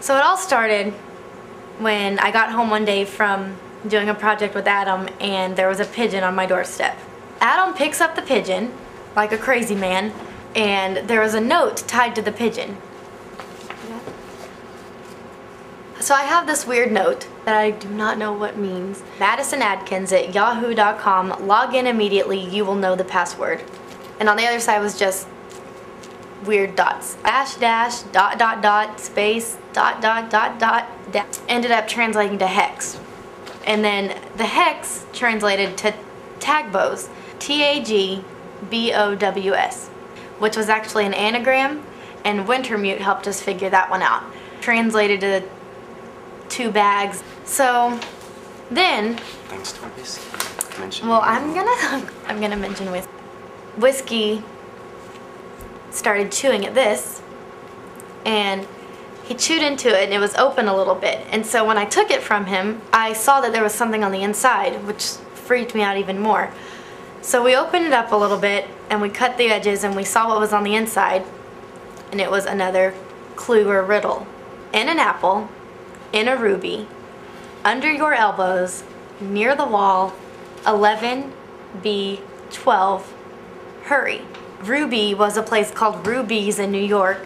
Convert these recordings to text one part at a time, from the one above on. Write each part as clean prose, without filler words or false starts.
So it all started when I got home one day from doing a project with Adam and there was a pigeon on my doorstep. Adam picks up the pigeon like a crazy man and there was a note tied to the pigeon. So I have this weird note that I do not know what means. Maddison Atkins at yahoo.com. Log in immediately, you will know the password. And on the other side was just weird dots. Dash dash dot dot dot space dot dot dot dot dash. Ended up translating to hex. And then the hex translated to tagbows. T-A-G-B-O-W-S. Which was actually an anagram, and Wintermute helped us figure that one out. Translated to 2 bags. So then, thanks to whiskey. well, I'm gonna mention whiskey started chewing at this, and he chewed into it and it was open a little bit. And so when I took it from him, I saw that there was something on the inside, which freaked me out even more. So we opened it up a little bit and we cut the edges and we saw what was on the inside, and it was another clue or riddle. In an apple, in a ruby, under your elbows, near the wall, 11B12, hurry. Ruby was a place called Ruby's in New York,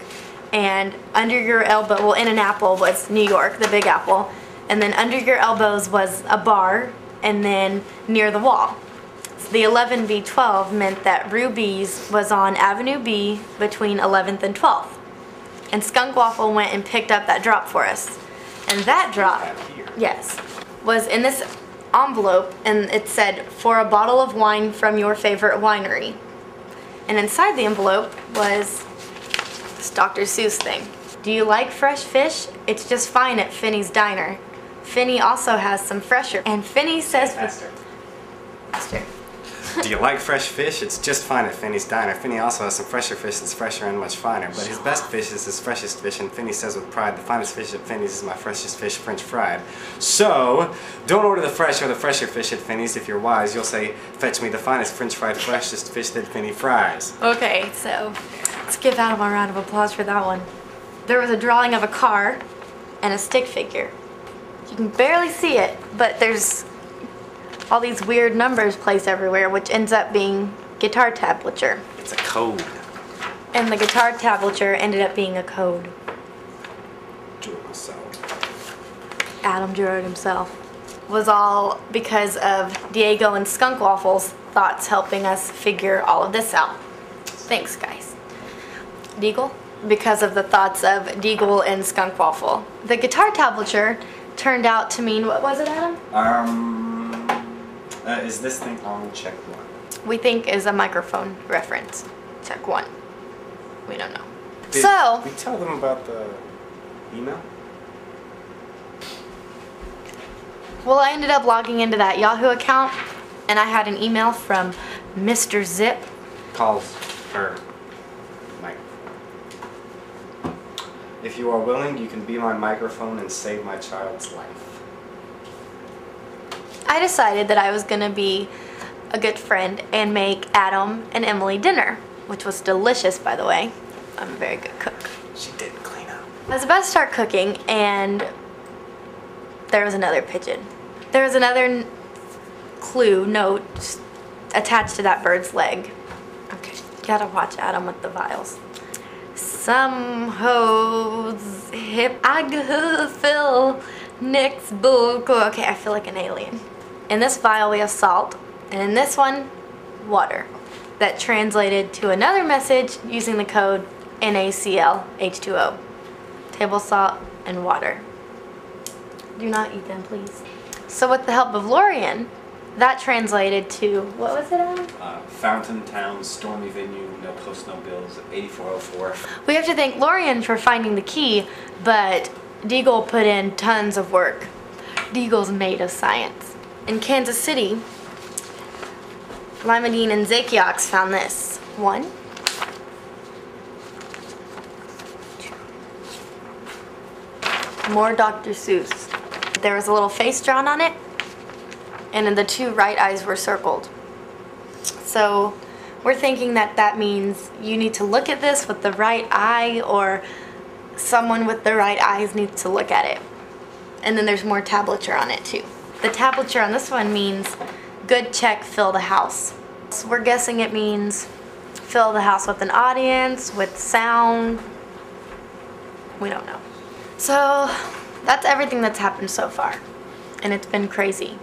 and under your elbow, well, in an apple was New York, the Big Apple, and then under your elbows was a bar, and then near the wall. So the 11B12 meant that Ruby's was on Avenue B between 11th and 12th. And Skunk Waffle went and picked up that drop for us. And that drop, yes, was in this envelope, and it said, for a bottle of wine from your favorite winery. And inside the envelope was this Dr. Seuss thing. Do you like fresh fish? It's just fine at Finney's Diner. Finney also has some fresher. And Finney says... Faster. Faster. Do you like fresh fish? It's just fine at Finney's Diner. Finney also has some fresher fish that's fresher and much finer, but his best fish is his freshest fish, and Finney says with pride, the finest fish at Finney's is my freshest fish, French fried. So, don't order the fresh or the fresher fish at Finney's. If you're wise, you'll say, fetch me the finest French fried, freshest fish that Finney fries. Okay, so let's give Adam a round of applause for that one. There was a drawing of a car and a stick figure. You can barely see it, but there's all these weird numbers placed everywhere, which ends up being guitar tablature. It's a code. And the guitar tablature ended up being a code. Drew it myself. Adam drew it himself. Was all because of Diego and Skunk Waffle's thoughts helping us figure all of this out. Thanks, guys. Deagle? Because of the thoughts of Deagle and Skunk Waffle. The guitar tablature turned out to mean, what was it, Adam? Is this thing on check 1? We think is a microphone reference. Check 1. We don't know. Did So we tell them about the email? well, I ended up logging into that Yahoo account, and I had an email from Mr. Zip. Calls her microphone. If you are willing, you can be my microphone and save my child's life. I decided that I was going to be a good friend and make Adam and Emily dinner, which was delicious, by the way. I'm a very good cook. She didn't clean up. I was about to start cooking, and there was another pigeon. There was another clue note attached to that bird's leg. Okay, gotta watch Adam with the vials. Some hoes hip I fill next book. Okay, I feel like an alien. In this vial we have salt, and in this one, water. That translated to another message using the code NaCl H2O. Table salt and water. Do not eat them, please. So with the help of Lorian, that translated to, what was it, Adam? Fountain Town, Stormy Venue, no post, no bills, 8404. We have to thank Lorian for finding the key, but Deagle put in tons of work. Deagle's made of science. In Kansas City, Limadine and Zakiox found this. 1, 2. More Dr. Seuss. There was a little face drawn on it, and then the 2 right eyes were circled. So we're thinking that that means you need to look at this with the right eye or someone with the right eyes needs to look at it. And then there's more tablature on it too. The tablature on this one means good check, fill the house. So we're guessing it means fill the house with an audience, with sound. We don't know. So that's everything that's happened so far. And it's been crazy.